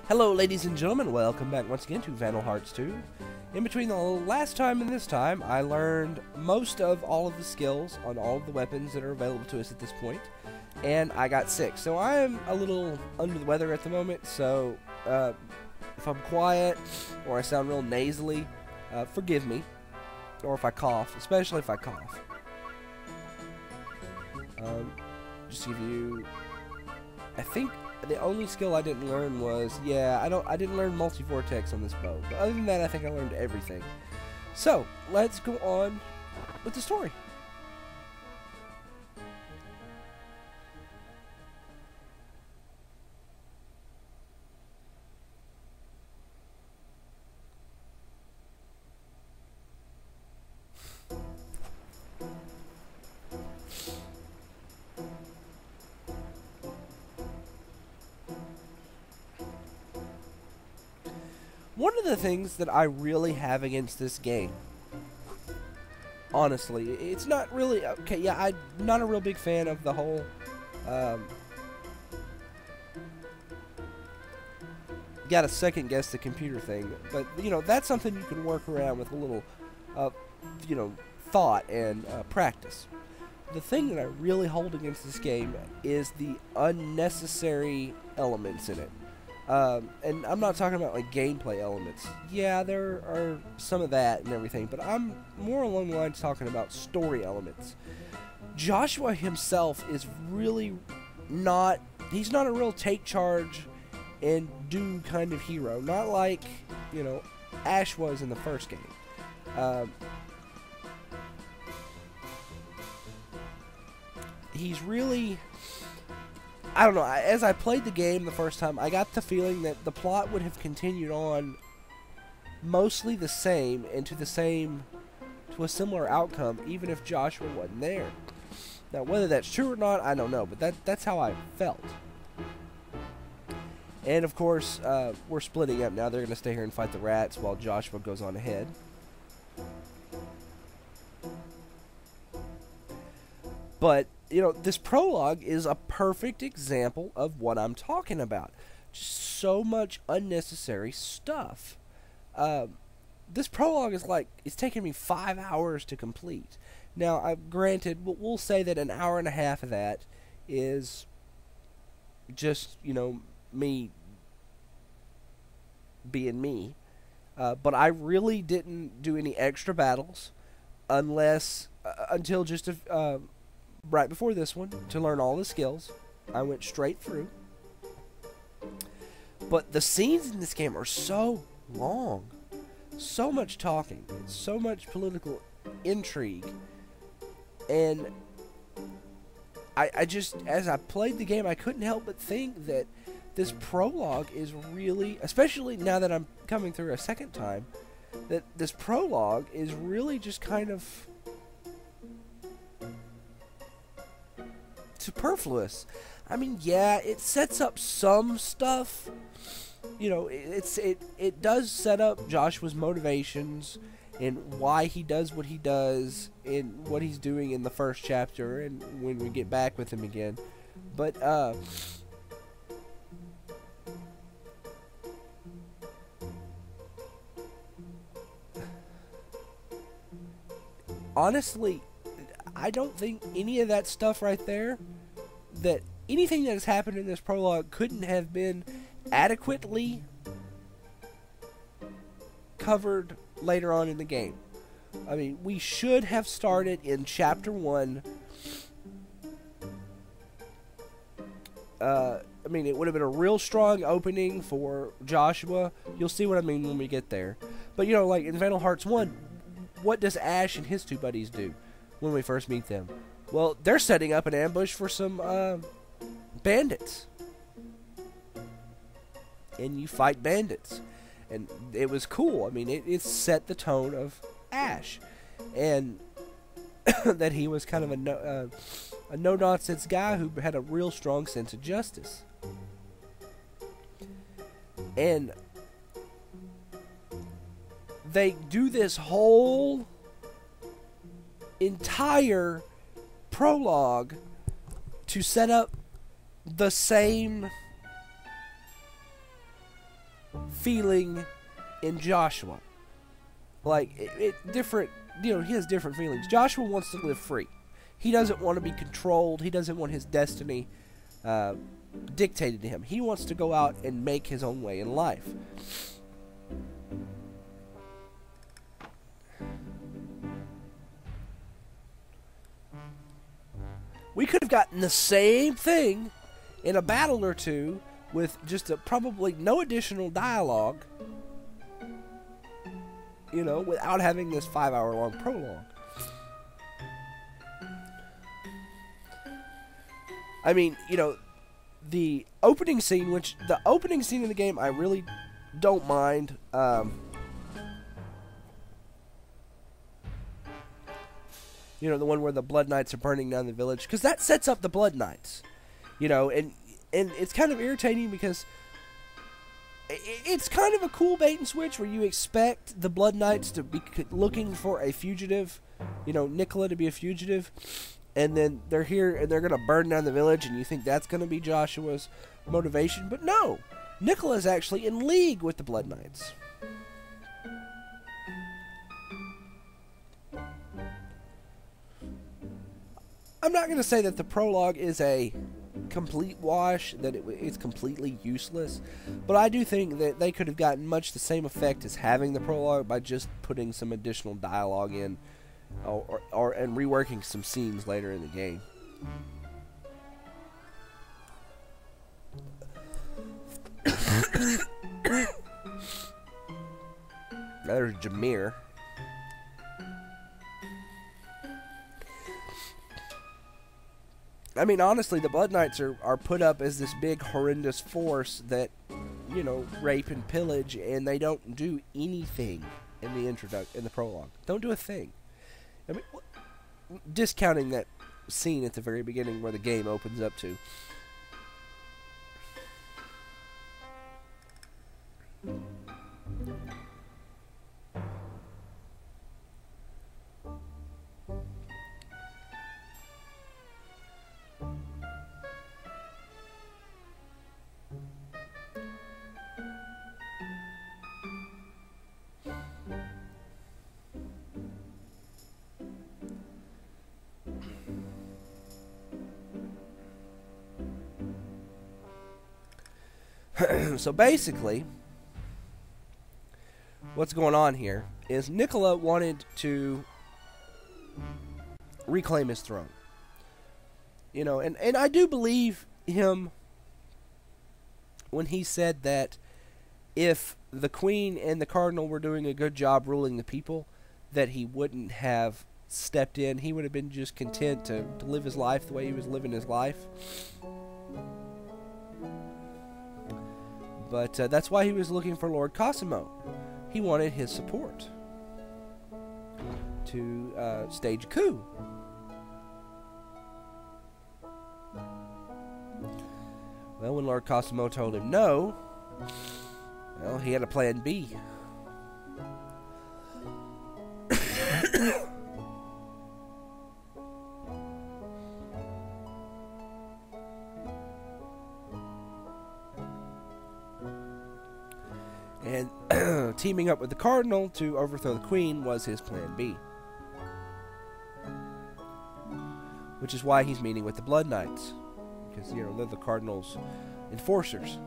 Hello ladies and gentlemen, welcome back once again to Vandal Hearts 2. In between the last time and this time, I learned most of all of the skills on all of the weapons that are available to us at this point, and I got sick. So I am a little under the weather at the moment, so if I'm quiet or I sound real nasally, forgive me. Or if I cough, especially if I cough. Just to give you, I think the only skill I didn't learn was, I didn't learn multi-vortex on this bow. But other than that, I think I learned everything. So, let's go on with the story. One of the things that I really have against this game, honestly, it's not really, okay, yeah, I'm not a real big fan of the whole, gotta second guess the computer thing, but, you know, that's something you can work around with a little, you know, thought and practice. The thing that I really hold against this game is the unnecessary elements in it. And I'm not talking about like gameplay elements. Yeah, there are some of that and everything, but I'm more along the lines talking about story elements. Joshua himself is really not, he's not a real take charge and do kind of hero. Not like, you know, Ash was in the first game. He's really, I don't know, as I played the game the first time, I got the feeling that the plot would have continued on mostly the same and to a similar outcome, even if Joshua wasn't there. Now, whether that's true or not, I don't know, but that's how I felt. And, of course, we're splitting up now. They're going to stay here and fight the rats while Joshua goes on ahead. But, you know, this prologue is a perfect example of what I'm talking about. Just so much unnecessary stuff. This prologue is like, it's taken me 5 hours to complete. Now, granted, we'll say that an hour and a half of that is just, you know, me being me. But I really didn't do any extra battles until just right before this one, to learn all the skills. I went straight through. But the scenes in this game are so long. So much talking. So much political intrigue. And I just, as I played the game, I couldn't help but think that this prologue is really, especially now that I'm coming through a second time, that this prologue is really just kind of superfluous. I mean, yeah, it sets up some stuff. You know, it does set up Joshua's motivations and why he does what he does and what he's doing in the first chapter and when we get back with him again. But honestly, I don't think any of that stuff right there, that anything that has happened in this prologue couldn't have been adequately covered later on in the game. I mean, we should have started in chapter 1. I mean, it would have been a real strong opening for Joshua. You'll see what I mean when we get there. But, you know, like in Vandal Hearts 1, what does Ash and his two buddies do when we first meet them? Well, they're setting up an ambush for some bandits. And you fight bandits. And it was cool. I mean, it set the tone of Ash. And that he was kind of a no-nonsense guy who had a real strong sense of justice. And they do this whole entire prologue to set up the same feeling in Joshua. Like, different, he has different feelings. Joshua wants to live free. He doesn't want to be controlled. He doesn't want his destiny dictated to him. He wants to go out and make his own way in life. We could have gotten the same thing in a battle or two with just probably no additional dialogue, without having this 5-hour-long prologue. I mean, the opening scene, of the game I really don't mind. The one where the Blood Knights are burning down the village, because that sets up the Blood Knights, and it's kind of irritating because it's kind of a cool bait and switch where you expect the Blood Knights to be looking for a fugitive, Nicola to be a fugitive, and then they're here and they're going to burn down the village, and you think that's going to be Joshua's motivation, but no, Nicola's actually in league with the Blood Knights. I'm not going to say that the prologue is a complete wash, that it's completely useless, but I do think that they could have gotten much the same effect as having the prologue by just putting some additional dialogue in, and reworking some scenes later in the game. There's Jameer. I mean, honestly, the Blood Knights are put up as this big, horrendous force that, rape and pillage, and they don't do anything in the prologue. Don't do a thing. I mean, discounting that scene at the very beginning where the game opens up to. So basically, what's going on here is Nicola wanted to reclaim his throne. And I do believe him when he said that if the Queen and the Cardinal were doing a good job ruling the people, that he wouldn't have stepped in. He would have been just content to live his life the way he was living his life. But that's why he was looking for Lord Cosimo. He wanted his support to stage a coup. Well, when Lord Cosimo told him no, well, he had a plan B. And teaming up with the Cardinal to overthrow the Queen was his plan B. Which is why he's meeting with the Blood Knights. Because, they're the Cardinal's enforcers.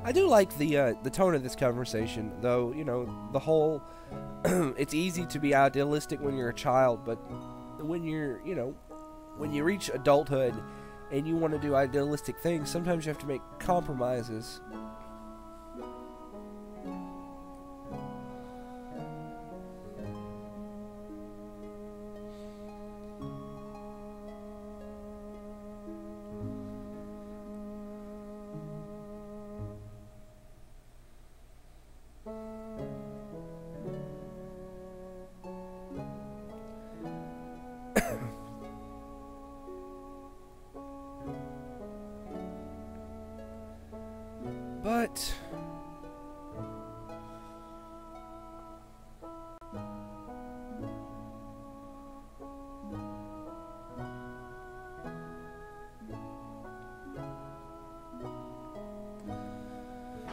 I do like the tone of this conversation, though, the whole, it's easy to be idealistic when you're a child, but when you're, when you reach adulthood and you want to do idealistic things, sometimes you have to make compromises.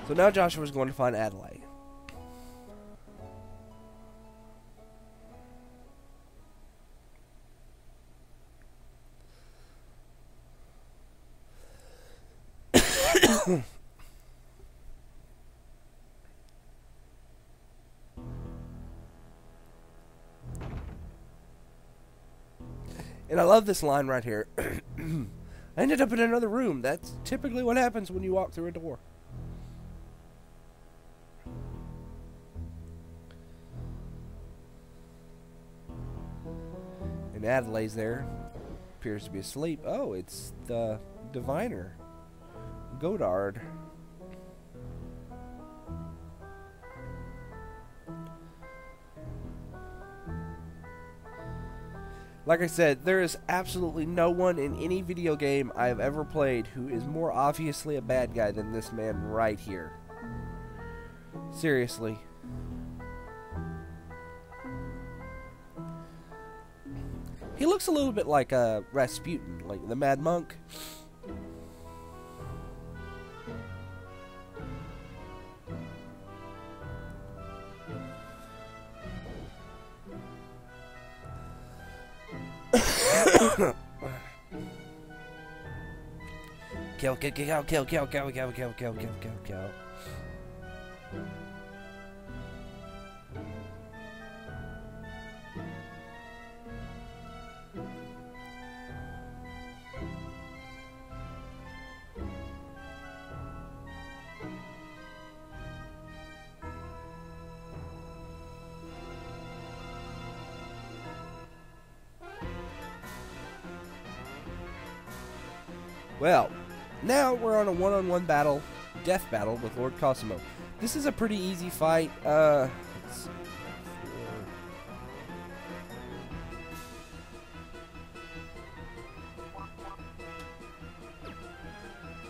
So now Joshua's going to find Adelaide. And I love this line right here. I ended up in another room. That's typically what happens when you walk through a door. And Adelaide's there. Appears to be asleep. Oh, it's the diviner. Godard. Like I said, there is absolutely no one in any video game I have ever played who is more obviously a bad guy than this man right here. Seriously. He looks a little bit like Rasputin, like the Mad Monk. Kill. Well, now we're on a one-on-one battle, death battle with Lord Cosimo. This is a pretty easy fight. Let's see.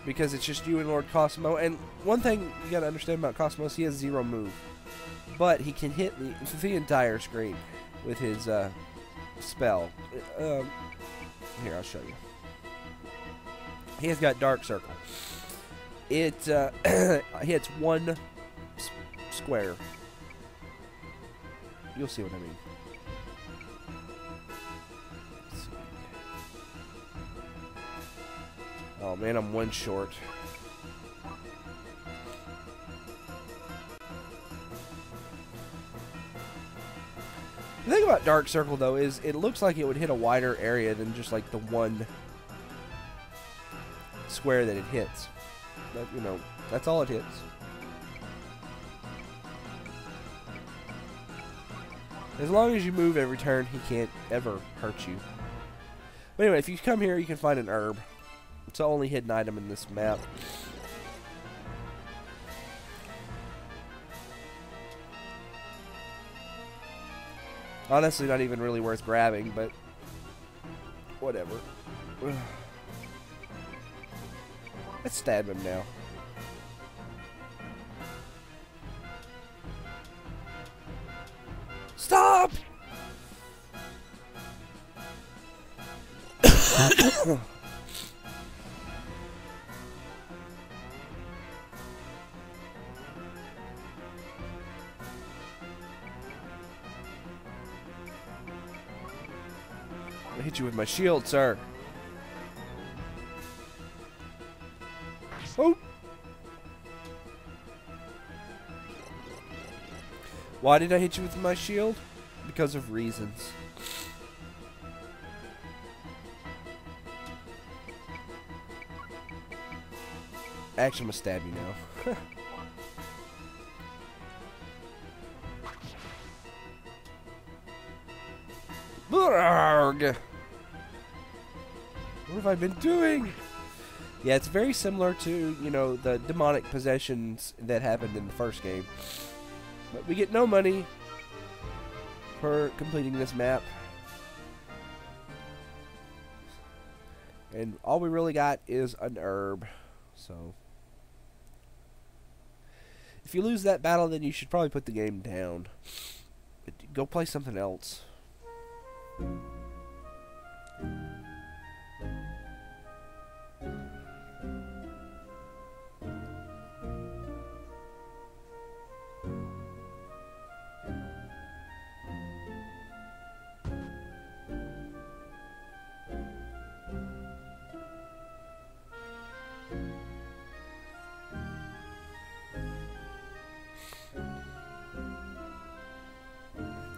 Because it's just you and Lord Cosimo. And one thing you gotta understand about Cosimo is he has 0 move. But he can hit the entire screen with his spell. Here, I'll show you. He has got Dark Circle. It hits 1 square. You'll see what I mean. Let's see. Oh man, I'm 1 short. The thing about Dark Circle though is it looks like it would hit a wider area than just like the 1 square that it hits. But, you know, that's all it hits. As long as you move every turn, he can't ever hurt you. But anyway, if you come here, you can find an herb. It's the only hidden item in this map. Honestly, not even really worth grabbing, but whatever. Let's stab him now. Stop! I hit you with my shield, sir. Oh! Why did I hit you with my shield? Because of reasons. Actually, I'm gonna stab you now. Blarg! What have I been doing? Yeah, it's very similar to, you know, the demonic possessions that happened in the first game. But we get no money for completing this map. And all we really got is an herb. So, if you lose that battle, then you should probably put the game down. Go play something else.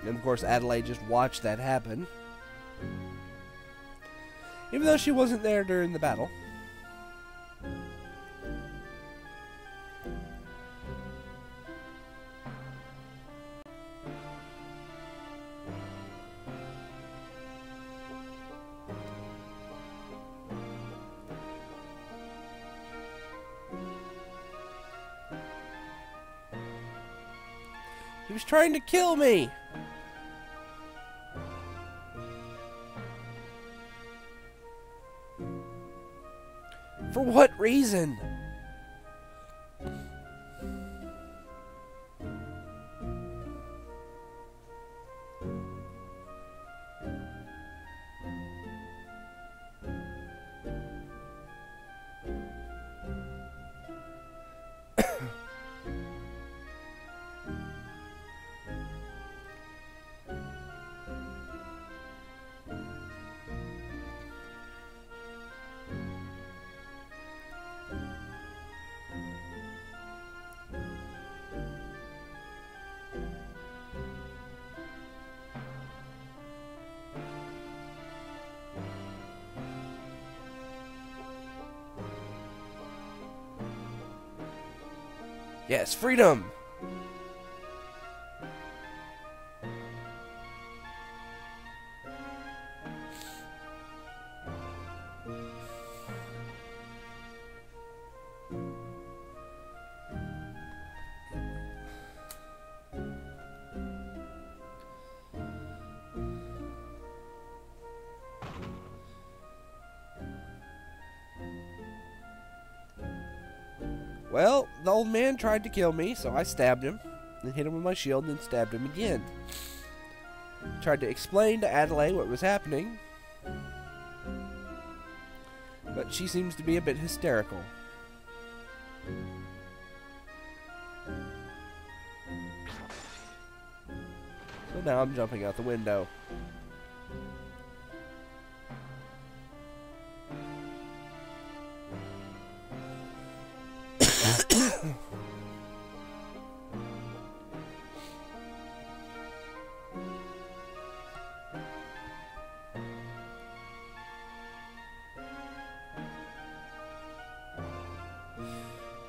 And of course, Adelaide just watched that happen. Even though she wasn't there during the battle. He was trying to kill me! For what reason? Yes, freedom! Well, the old man tried to kill me, so I stabbed him, then hit him with my shield, and then stabbed him again. Tried to explain to Adelaide what was happening, but she seems to be a bit hysterical. So now I'm jumping out the window.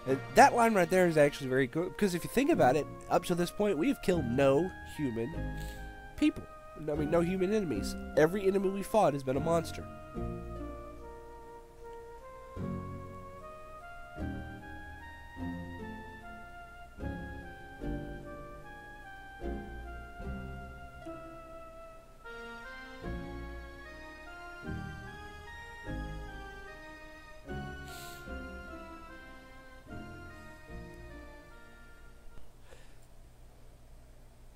And that line right there is actually very good, because if you think about it, up to this point, we've killed no human people. I mean, no human enemies. Every enemy we fought has been a monster.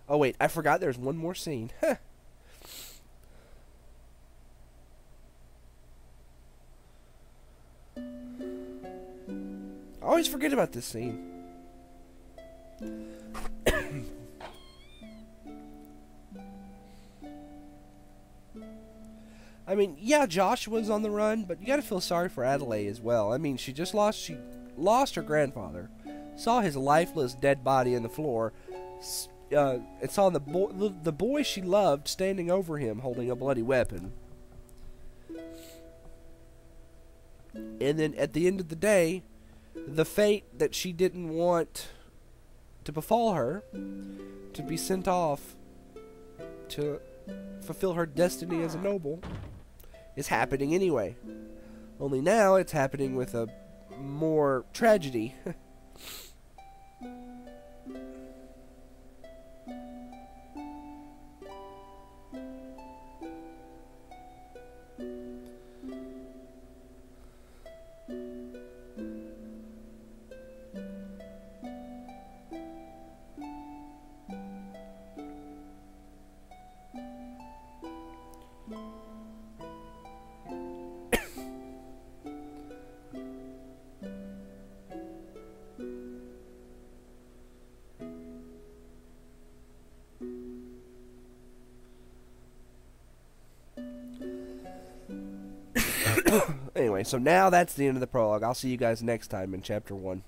Oh wait, I forgot there's one more scene. I always forget about this scene. I mean, yeah, Joshua's on the run, but you gotta feel sorry for Adelaide as well. I mean, she lost her grandfather, saw his lifeless dead body in the floor, and saw the boy she loved standing over him holding a bloody weapon. And then at the end of the day, the fate that she didn't want to befall her, to be sent off to fulfill her destiny as a noble, is happening anyway. Only now it's happening with a more tragedy. Anyway, so now that's the end of the prologue. I'll see you guys next time in Chapter 1.